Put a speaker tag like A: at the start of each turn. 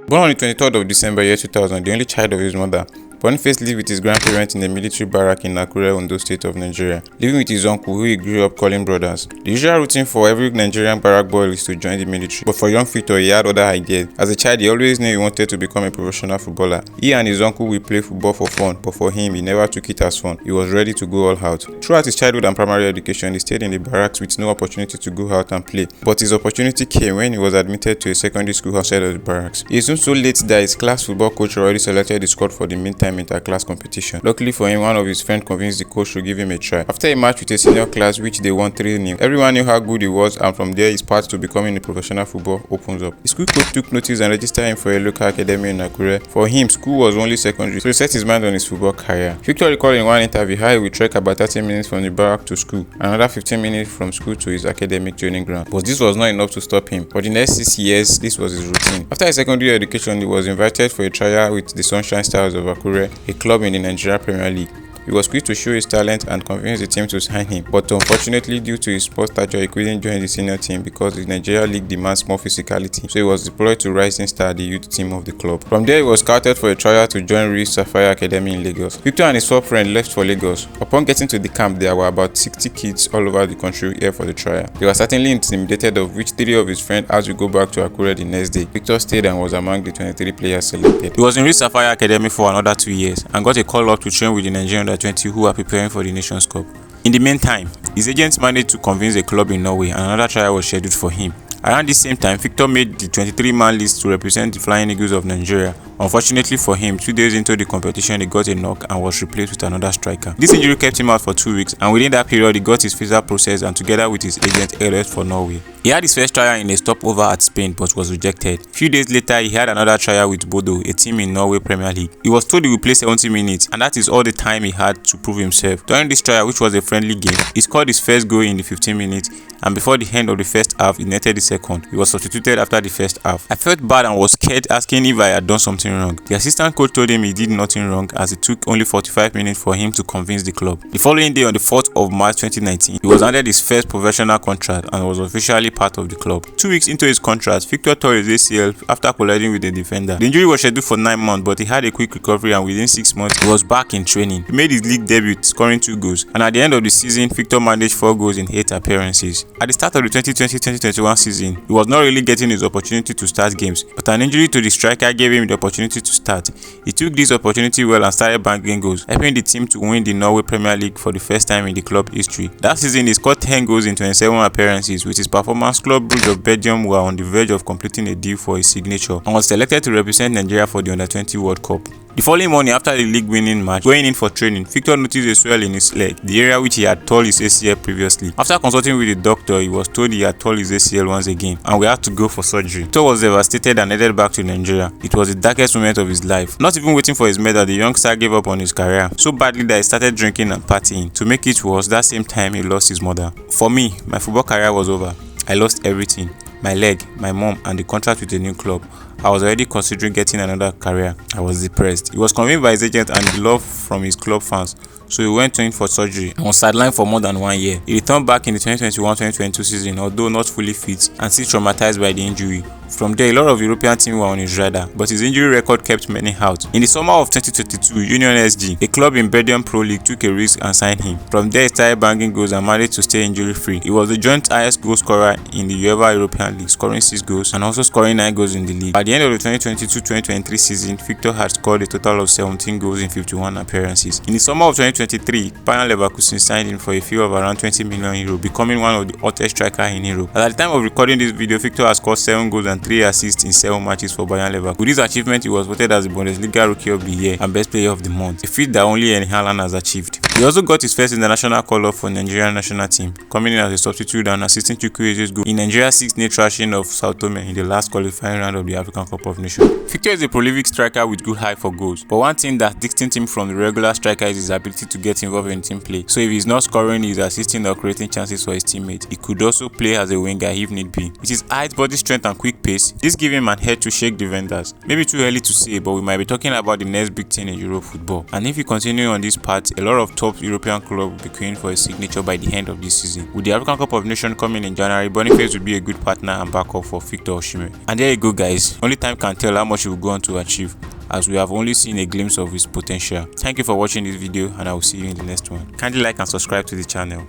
A: Born on the 23rd of December year 2000, the only child of his mother, Boniface lived with his grandparents in a military barrack in Akure Ondo state of Nigeria, living with his uncle who he grew up calling brothers. The usual routine for every Nigerian barrack boy is to join the military, but for young Victor he had other ideas. As a child he always knew he wanted to become a professional footballer. He and his uncle will play football for fun, but for him he never took it as fun. He was ready to go all out. Throughout his childhood and primary education he stayed in the barracks with no opportunity to go out and play, but his opportunity came when he was admitted to a secondary school outside of the barracks. He soon so late that his class football coach already selected the squad for the meantime inter-class competition. Luckily for him, one of his friends convinced the coach to give him a try. After a match with a senior class which they won 3-0, everyone knew how good he was, and from there his path to becoming a professional football opens up. The school coach took notice and registered him for a local academy in Akure. For him, school was only secondary, so he set his mind on his football career. Victor recalled in one interview how he would trek about 30 minutes from the barrack to school, and another 15 minutes from school to his academic training ground. But this was not enough to stop him. For the next 6 years, this was his routine. After his secondary education, he was invited for a trial with the Sunshine Stars of Akure, a club in the Nigeria Premier League. He was quick to show his talent and convince the team to sign him, but unfortunately due to his small stature he couldn't join the senior team because the Nigeria League demands more physicality, so he was deployed to Rising Star, the youth team of the club. From there he was scouted for a trial to join Sapphire Academy in Lagos. Victor and his 4 friends left for Lagos. Upon getting to the camp there were about 60 kids all over the country here for the trial. They were certainly intimidated, of which 3 of his friends had to go back to Akure the next day. Victor stayed and was among the 23 players selected. He was in Sapphire Academy for another 2 years and got a call up to train with the Nigerian Under-20 who are preparing for the Nations Cup. In the meantime, his agents managed to convince a club in Norway and another trial was scheduled for him. Around this same time, Victor made the 23-man list to represent the Flying Eagles of Nigeria. Unfortunately for him, 2 days into the competition he got a knock and was replaced with another striker. This injury kept him out for 2 weeks, and within that period he got his visa processed and together with his agent left for Norway. He had his first trial in a stopover at Spain but was rejected. Few days later he had another trial with Bodo, a team in Norway Premier League. He was told he would play 70 minutes and that is all the time he had to prove himself. During this trial, which was a friendly game, he scored his first goal in the 15 minutes and before the end of the first half he netted the second. He was substituted after the first half. I felt bad and was scared, asking if I had done something wrong. The assistant coach told him he did nothing wrong as it took only 45 minutes for him to convince the club. The following day, on the 4th of March 2019, he was handed his first professional contract and was officially part of the club. 2 weeks into his contract, Victor tore his ACL after colliding with a defender. The injury was scheduled for 9 months, but he had a quick recovery and within 6 months he was back in training. He made his league debut scoring 2 goals, and at the end of the season Victor managed 4 goals in 8 appearances. At the start of the 2020-2021 season, he was not really getting his opportunity to start games, but an injury to the striker gave him the opportunity to start. He took this opportunity well and started banging goals, helping the team to win the Norway Premier League for the first time in the club history. That season he scored 10 goals in 27 appearances. With his performance, Club Brugge of Belgium were on the verge of completing a deal for his signature and was selected to represent Nigeria for the Under-20 World Cup. The following morning after the league winning match, going in for training, Victor noticed a swell in his leg, the area which he had torn his ACL previously. After consulting with the doctor, he was told he had torn his ACL once again and we had to go for surgery. Victor was devastated and headed back to Nigeria. It was the darkest moment of his life. Not even waiting for his medal, the youngster gave up on his career so badly that he started drinking and partying. To make it worse, that same time he lost his mother. For me, my football career was over. I lost everything. My leg, my mom, and the contract with a new club. I was already considering getting another career. I was depressed. He was convinced by his agent and the love from his club fans, so he went in for surgery and was sidelined for more than 1 year. He returned back in the 2021-2022 season, although not fully fit and still traumatized by the injury. From there, a lot of European teams were on his radar, but his injury record kept many out. In the summer of 2022, Union SG, a club in Belgium Pro League, took a risk and signed him. From there, he started banging goals and managed to stay injury-free. He was the joint highest goal scorer in the UEFA European League, scoring 6 goals and also scoring 9 goals in the league. At the end of the 2022-2023 season, Victor had scored a total of 17 goals in 51 appearances. In the summer of 2023, Bayern Leverkusen signed him for a fee of around 20 million euros, becoming one of the hottest strikers in Europe. At the time of recording this video, Victor has scored 7 goals and 3 assists in 7 matches for Bayern Leverkusen. With this achievement, he was voted as the Bundesliga Rookie of the Year and Best Player of the Month, a feat that only Erling Haaland has achieved. He also got his first international call-up for the Nigerian national team, coming in as a substitute and assisting Chukwueze's goal in Nigeria's 6-0 thrashing of Sao Tome in the last qualifying round of the African Cup of Nations. Victor is a prolific striker with good eye for goals, but one thing that distincts him from the regular striker is his ability to get involved in team play. So if he's not scoring, he's assisting or creating chances for his teammates. He could also play as a winger if need be. With his height, body strength and quick Boniface, this gave him an head to shake defenders. Maybe too early to say, but we might be talking about the next big thing in Euro football. And if we continue on this path, a lot of top European clubs will be queuing for a signature by the end of this season. With the African Cup of Nations coming in January, Boniface will be a good partner and backup for Victor Osimhen. And there you go, guys. Only time can tell how much he will go on to achieve, as we have only seen a glimpse of his potential. Thank you for watching this video, and I will see you in the next one. Kindly like and subscribe to the channel.